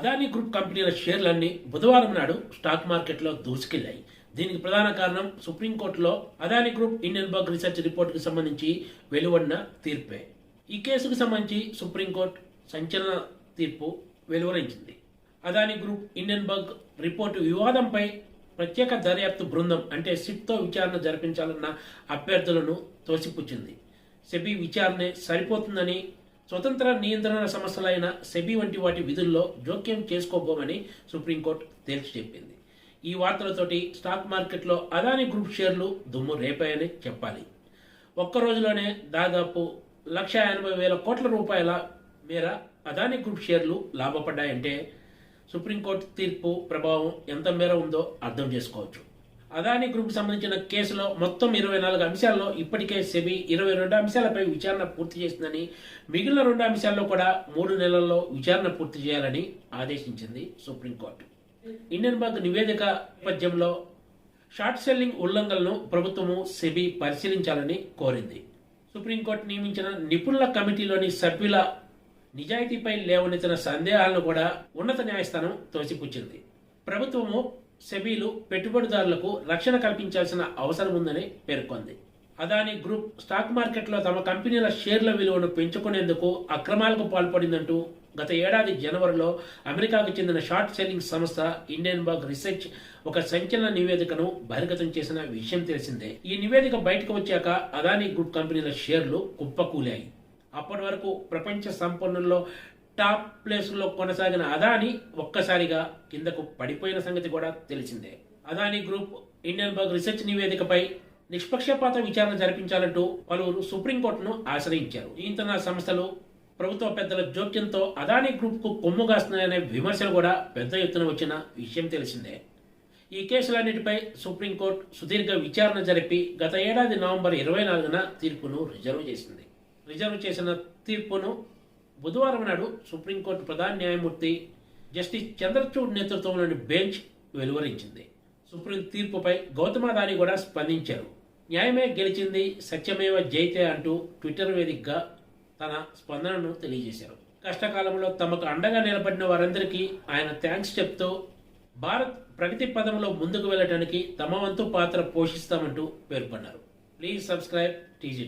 Adani group కంపెనీల షేర్లన్నీ బుధవారం నాడు స్టాక్ మార్కెట్లో దూసుకెళ్లాయి. దీనికి ప్రధాన కారణం సుప్రీంకోర్టులో అదానీ గ్రూప్ హిండెన్బర్గ్ రీసెర్చ్ రిపోర్టుకు సంబంధించి వెలువడిన తీర్పే. ఈ కేసుకు సంబంధించి సుప్రీంకోర్టు సంచలన తీర్పు వెలువరించింది. అదానీ గ్రూప్ హిండెన్బర్గ్ రిపోర్టు వివాదంపై ప్రత్యేక దర్యాప్తు బృందం అంటే సిట్తో విచారణ జరిపించాలన్న అభ్యర్థులను తోసిపుచ్చింది. సెబీ విచారణే సరిపోతుందని, స్వతంత్ర నియంత్రణ సంస్థలైన సెబీ వంటి వాటి విధుల్లో జోక్యం చేసుకోబోమని సుప్రీంకోర్టు తేల్చి చెప్పింది. ఈ వార్తలతోటి స్టాక్ మార్కెట్లో అదానీ గ్రూప్ షేర్లు దుమ్ము రేపాయని చెప్పాలి. ఒక్క రోజులోనే దాదాపు 1,80,000 కోట్ల రూపాయల మేర అదానీ గ్రూప్ షేర్లు లాభపడ్డాయంటే సుప్రీంకోర్టు తీర్పు ప్రభావం ఎంత మేర ఉందో అర్థం చేసుకోవచ్చు. అదానీ గ్రూప్ సంబంధించిన కేసులో మొత్తం 24 అంశాల్లో ఇప్పటికే సెబీ 22 అంశాలపై విచారణ పూర్తి చేసిందని, మిగిలిన 2 అంశాల్లో కూడా 3 నెలల్లో విచారణ పూర్తి చేయాలని ఆదేశించింది సుప్రీంకోర్టు. హిండెన్బర్గ్ నివేదిక నేపథ్యంలో షార్ట్ సెల్లింగ్ ఉల్లంఘనలను ప్రభుత్వము సెబీ పరిశీలించాలని కోరింది. సుప్రీంకోర్టు నియమించిన నిపుణుల కమిటీలోని సభ్యుల నిజాయితీపై లేవనెత్తిన సందేహాలను కూడా ఉన్నత న్యాయస్థానం తోసిపుచ్చింది. ప్రభుత్వము సెబీలు పెట్టుబడిదారులకు రక్షణ కల్పించాల్సిన అవసరం ఉందని పేర్కొంది. అదానీ గ్రూప్ స్టాక్ మార్కెట్లో తమ కంపెనీల షేర్ల విలువను పెంచుకునేందుకు అక్రమాలకు పాల్పడిందంటూ గత ఏడాది జనవరిలో అమెరికాకు చెందిన షార్ట్ సెల్లింగ్ సంస్థ హిండెన్బర్గ్ రీసెర్చ్ ఒక సంచలన నివేదికను బహిర్గతం చేసిన విషయం తెలిసిందే. ఈ నివేదిక బయటకు వచ్చాక అదానీ గ్రూప్ కంపెనీల షేర్లు కుప్పకూలాయి. అప్పటి వరకు ప్రపంచ సంపన్నుల్లో టాప్ ప్లేస్లో కొనసాగిన అదానీ ఒక్కసారిగా కిందకు పడిపోయిన సంగతి కూడా తెలిసిందే. అదానీ గ్రూప్ హిండెన్బర్గ్ రీసెర్చ్ నివేదికపై నిష్పక్షపాత విచారణ జరిపించాలంటూ పలువురు సుప్రీంకోర్టును ఆశ్రయించారు. నియంత్రణ సంస్థలు, ప్రభుత్వ పెద్దల జోక్యంతో అదానీ గ్రూప్ కు కొమ్ముగాస్తున్నాయనే విమర్శలు కూడా పెద్ద ఎత్తున వచ్చిన విషయం తెలిసిందే. ఈ కేసులన్నిటిపై సుప్రీంకోర్టు సుదీర్ఘ విచారణ జరిపి గత ఏడాది నవంబర్ 24న తీర్పును రిజర్వ్ చేసింది. రిజర్వ్ చేసిన తీర్పును బుధవారం నాడు సుప్రీంకోర్టు ప్రధాన న్యాయమూర్తి జస్టిస్ చంద్రచూడ్ నేతృత్వంలోని బెంచ్ వెలువరించింది. సుప్రీం తీర్పుపై గౌతమ్ అదానీ కూడా స్పందించారు. న్యాయమే గెలిచింది, సత్యమేవ జైతే అంటూ ట్విట్టర్ వేదికగా తన స్పందనను తెలియజేశారు. కష్టకాలంలో తమకు అండగా నిలబడిన వారందరికీ ఆయన థ్యాంక్స్ చెప్తూ భారత్ ప్రగతి పదంలో ముందుకు వెళ్ళడానికి తమ వంతు పాత్ర పోషిస్తామంటూ పేర్కొన్నారు. Please subscribe TGT.